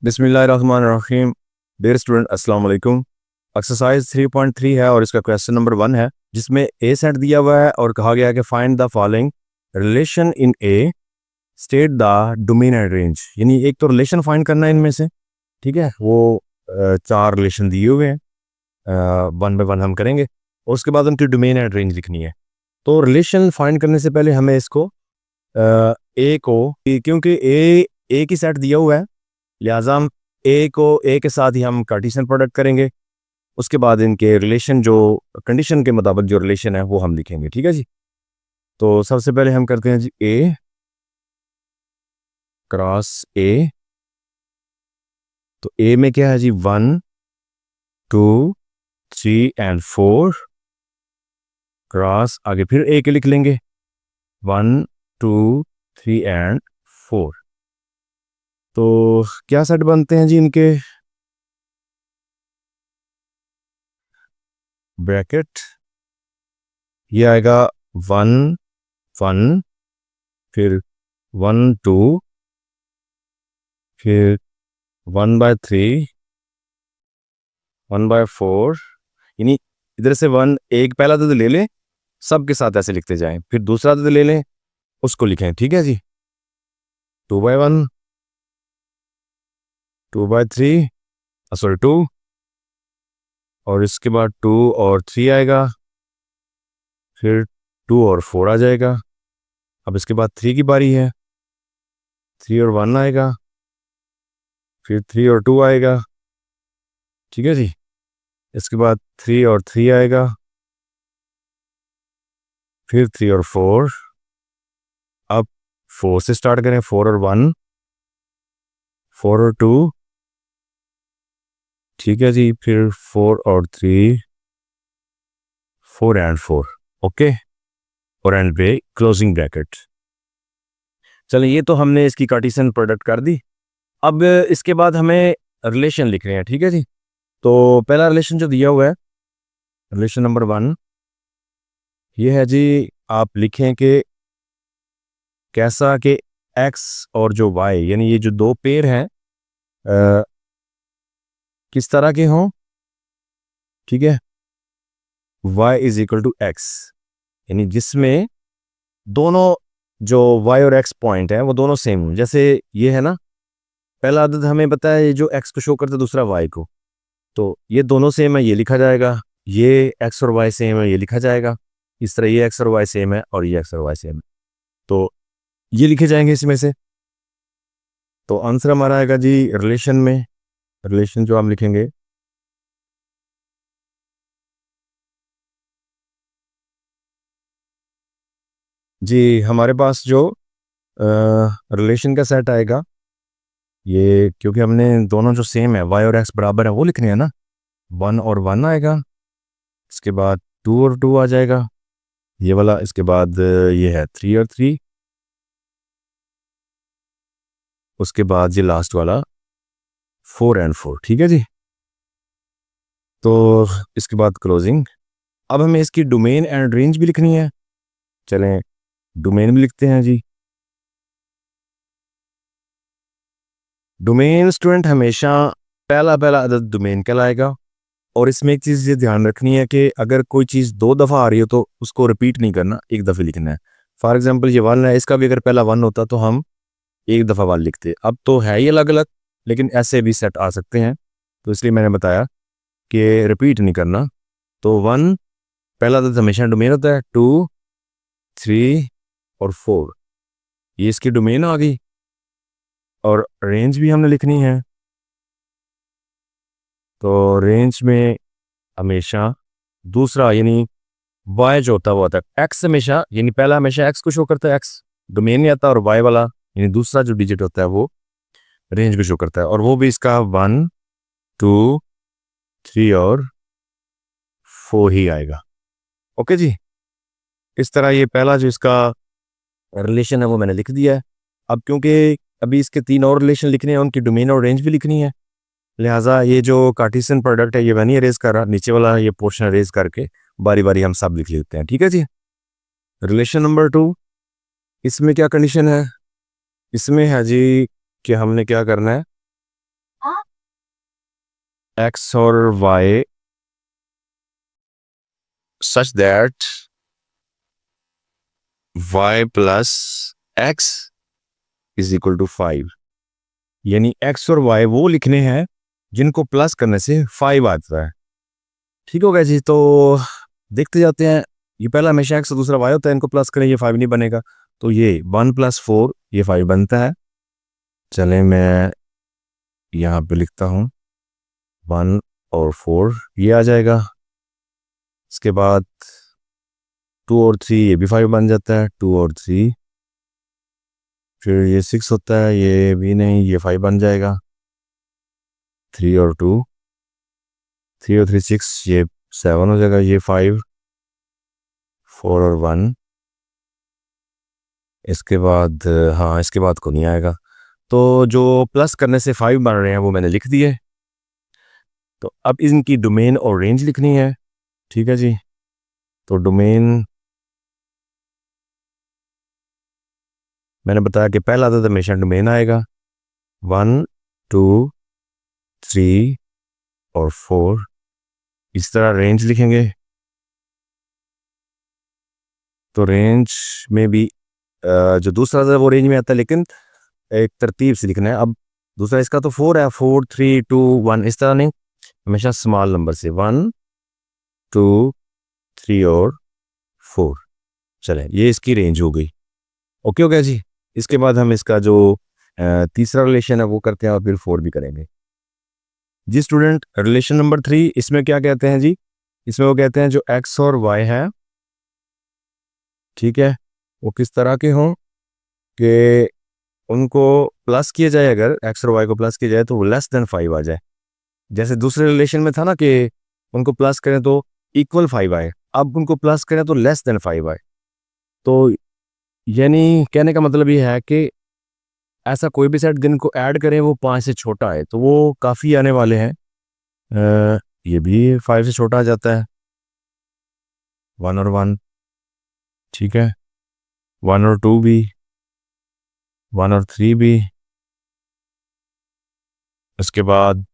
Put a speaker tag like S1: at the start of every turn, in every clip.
S1: बिस्मिल्लाहिर्रहमानिर्रहीम। Dear student, अस्सलाम वालेकुम। एक्सरसाइज 3.3 है और इसका क्वेश्चन नंबर 1 है, जिसमें ए सेट दिया हुआ है और कहा गया है कि find the following relation in A, state the domain and range. यानी एक तो रिलेशन फाइंड करना है इनमें से, ठीक है। वो चार रिलेशन दिए हुए हैं, वन बाय वन हम करेंगे और उसके बाद उनकी डोमेन एंड रेंज लिखनी है। तो रिलेशन फाइंड करने से पहले हमें इसको ए को, क्योंकि ए की सेट दिया हुआ है, लिहाजा हम ए को ए के साथ ही हम कार्टेशियन प्रोडक्ट करेंगे। उसके बाद इनके रिलेशन, जो कंडीशन के मुताबिक जो रिलेशन है वो हम लिखेंगे, ठीक है जी। तो सबसे पहले हम करते हैं जी ए क्रॉस ए। तो ए में क्या है जी, 1 2 3 एंड 4 क्रॉस, आगे फिर ए के लिख लेंगे 1 2 3 एंड 4। तो क्या सेट बनते हैं जी इनके, ब्रैकेट ये आएगा 1 1, फिर 1 2, फिर 1/3 1/4। यानी इधर से वन, एक पहला अदद ले लें, सब के साथ ऐसे लिखते जाएं, फिर दूसरा अदद ले लें, उसको लिखें, ठीक है जी। 2/1 2/3, सॉरी 2, और इसके बाद 2 और 3 आएगा, फिर 2 और 4 आ जाएगा। अब इसके बाद 3 की बारी है, 3 और 1 आएगा, फिर 3 और 2 आएगा, ठीक है जी। इसके बाद 3 और 3 आएगा, फिर 3 और 4। अब 4 से स्टार्ट करें, 4 और 1, 4 और 2, ठीक है जी, फिर 4 और 3, 4 एंड 4, ओके, और एंड पे क्लोजिंग ब्रैकेट। चलिए, ये तो हमने इसकी कार्टेशियन प्रोडक्ट कर दी। अब इसके बाद हमें रिलेशन लिख रहे हैं, ठीक है जी। तो पहला रिलेशन जो दिया हुआ है, रिलेशन नंबर 1, ये है जी, आप लिखें कि कैसा कि एक्स और जो वाई, यानी ये जो दो पेयर हैं, किस तरह के हों, ठीक है। y is equal to x, यानी जिसमें दोनों जो y और x पॉइंट है वो दोनों सेम हों। जैसे ये है ना, पहला अदद हमें पता है, ये जो x को शो करता है, दूसरा y को, तो ये दोनों सेम है, ये लिखा जाएगा। ये x और y सेम है, ये लिखा जाएगा। इस तरह ये x और y सेम है और ये x और y सेम है, तो ये लिखे जाएंगे इसमें से। तो आंसर हमारा आएगा जी रिलेशन में, रिलेशन जो हम लिखेंगे, जी हमारे पास जो रिलेशन का सेट आएगा, ये क्योंकि हमने दोनों जो सेम है, y और x बराबर है, वो लिखने हैं ना। 1 और 1 आएगा, इसके बाद 2 और 2 आ जाएगा, ये वाला। इसके बाद ये है 3 और 3, उसके बाद ये लास्ट वाला 4 एंड 4, ठीक है जी। तो इसके बाद क्लोजिंग। अब हमें इसकी डोमेन एंड रेंज भी लिखनी है। चलें, डोमेन भी लिखते हैं जी। डोमेन स्टूडेंट हमेशा पहला पहला अदद डोमेन कहलाएगा, और इसमें एक चीज़ ये ध्यान रखनी है कि अगर कोई चीज़ दो दफ़ा आ रही हो तो उसको रिपीट नहीं करना, एक दफ़े लिखना है। फॉर एग्जांपल ये 1 है, इसका भी अगर पहला 1 होता तो हम एक दफ़ा 1 लिखते। अब तो है ही अलग अलग, लेकिन ऐसे भी सेट आ सकते हैं, तो इसलिए मैंने बताया कि रिपीट नहीं करना। तो 1 पहला अदद हमेशा डोमेन होता है, 2 3 और 4, ये इसकी डोमेन आ गई। और रेंज भी हमने लिखनी है, तो रेंज में हमेशा दूसरा, यानी y जो होता है वो आता है x हमेशा, यानी पहला हमेशा x को शो करता है, x डोमेन में आता है, और y वाला यानी दूसरा जो डिजिट होता है वो रेंज को शो करता है, और वो भी इसका 1 2 3 और 4 ही आएगा, ओके जी। इस तरह ये पहला जो इसका रिलेशन है वो मैंने लिख दिया है। अब क्योंकि अभी इसके 3 और रिलेशन लिखने हैं, उनकी डोमेन और रेंज भी लिखनी है, लिहाजा ये जो कार्टेशियन प्रोडक्ट है ये मैं नहीं अरेज कर रहा, नीचे वाला ये पोर्शन अरेज करके बारी बारी हम सब लिख लेते हैं, ठीक है जी। रिलेशन नंबर 2, इसमें क्या कंडीशन है, इसमें है जी कि हमने क्या करना है, x और y such that y plus x is equal to 5, यानी x और y वो लिखने हैं जिनको प्लस करने से 5 आता है। ठीक हो गया जी। तो देखते जाते हैं, ये पहला हमेशा x और दूसरा y होता है, इनको प्लस करें ये 5 नहीं बनेगा, तो ये 1 + 4 ये 5 बनता है। चलें मैं यहाँ पे लिखता हूँ 1 और 4 ये आ जाएगा। इसके बाद 2 और 3 ये भी 5 बन जाता है, 2 और 3, फिर ये 6 होता है, ये भी नहीं, ये 5 बन जाएगा। 3 और 2, 3 और 3 6, ये 7 हो जाएगा, ये 5, 4 और 1, इसके बाद हाँ इसके बाद को नहीं आएगा। तो जो प्लस करने से 5 बन रहे हैं वो मैंने लिख दिए। तो अब इनकी डोमेन और रेंज लिखनी है। ठीक है जी। तो डोमेन मैंने बताया कि पहला तो हमेशा डोमेन आएगा 1 2 3 और 4, इस तरह रेंज लिखेंगे। तो रेंज में भी जो दूसरा था वो रेंज में आता है, लेकिन एक तरतीब से लिखना है। अब दूसरा इसका तो 4 है, 4 3 2 1 इस तरह नहीं, हमेशा स्मॉल नंबर से 1 2 3 और 4। चलें ये इसकी रेंज हो गई। ओके हो गया जी। इसके बाद हम इसका जो तीसरा रिलेशन है वो करते हैं और फिर 4 भी करेंगे जी। स्टूडेंट रिलेशन नंबर 3 इसमें क्या कहते हैं जी, इसमें वो कहते हैं जो x और y है, ठीक है, वो किस तरह के हों कि उनको प्लस किया जाए, अगर x और y को प्लस किया जाए तो वो लेस देन 5 आ जाए। जैसे दूसरे रिलेशन में था ना कि उनको प्लस करें तो इक्वल 5 आए, अब उनको प्लस करें तो लेस देन 5 आए। तो यानी कहने का मतलब ये है कि ऐसा कोई भी सेट जिनको ऐड करें वो 5 से छोटा है, तो वो काफ़ी आने वाले हैं। ये भी 5 से छोटा आ जाता है, 1 और 1, ठीक है, 1 और 2 भी, 1 और 3 भी, उसके बाद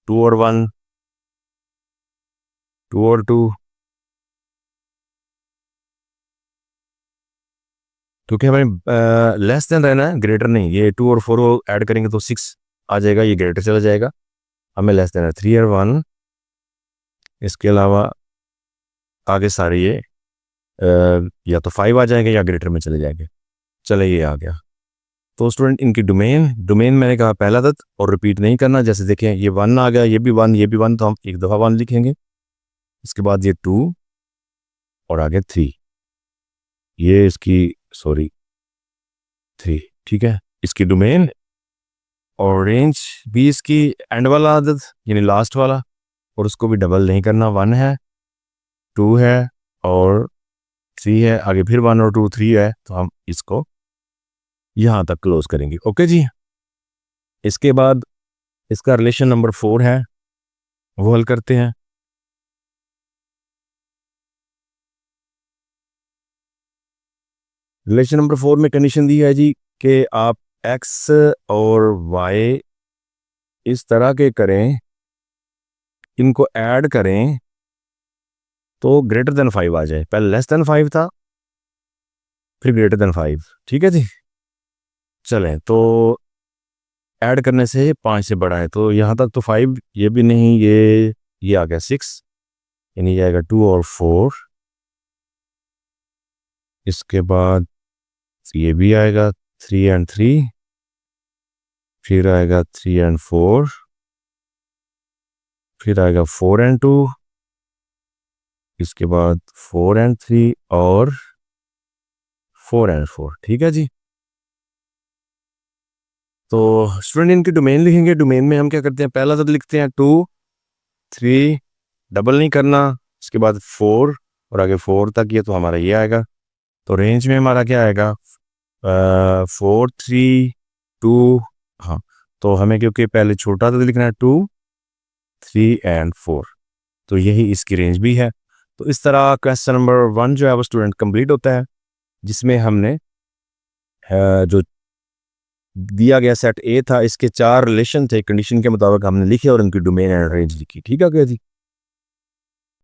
S1: 2 और 1, 2 और 2, क्योंकि हमें लेस देन रहना है, ग्रेटर नहीं। ये 2 और 4 को ऐड करेंगे तो 6 आ जाएगा, ये ग्रेटर चला जाएगा, हमें लेस देन है 3 और 1। इसके अलावा आगे सारे ये या तो 5 आ जाएंगे या ग्रेटर में चले जाएंगे। चले ये आ गया। तो स्टूडेंट इनकी डोमेन, डोमेन मैंने कहा पहला तत्व और रिपीट नहीं करना। जैसे देखें ये 1 आ गया, ये भी 1, ये भी 1, तो हम एक दफ़ा 1 लिखेंगे, इसके बाद ये 2 और आगे 3, ये इसकी सॉरी 3, ठीक है, इसकी डोमेन और रेंज भी इसकी एंड वाला आदत यानी लास्ट वाला, और उसको भी डबल नहीं करना। 1 है, 2 है और 3 है, आगे फिर 1 और 2 3 है, तो हम इसको यहाँ तक क्लोज करेंगे। ओके जी। इसके बाद इसका रिलेशन नंबर 4 है, वो हल करते हैं। रिलेशन नंबर 4 में कंडीशन दी है जी कि आप x और y इस तरह के करें, इनको ऐड करें तो ग्रेटर देन 5 आ जाए। पहले लेस देन 5 था, फिर ग्रेटर देन 5, ठीक है जी। चलें तो ऐड करने से 5 से बड़ा है, तो यहाँ तक तो 5, ये भी नहीं, ये आ गया 6, यानी ये आएगा 2 और 4, इसके बाद ये भी आएगा 3 एंड 3, फिर आएगा 3 एंड 4, फिर आएगा 4 एंड 2, इसके बाद 4 एंड 3 और 4 एंड 4, ठीक है जी। तो स्टूडेंट इनकी डोमेन लिखेंगे। डोमेन में हम क्या करते हैं, पहला तो लिखते हैं 2 3, डबल नहीं करना, इसके बाद 4 और आगे 4 तक, ये तो हमारा ये आएगा। तो रेंज में हमारा क्या आएगा, 4 3 2, हाँ, तो हमें क्योंकि पहले छोटा तो लिखना है 2 3 एंड 4, तो यही इसकी रेंज भी है। तो इस तरह क्वेश्चन नंबर 1 जो है वो स्टूडेंट कंप्लीट होता है, जिसमें हमने जो दिया गया सेट ए था, इसके 4 रिलेशन थे, कंडीशन के मुताबिक हमने लिखे और उनकी डोमेन एंड रेंज लिखी। ठीक है क्या जी।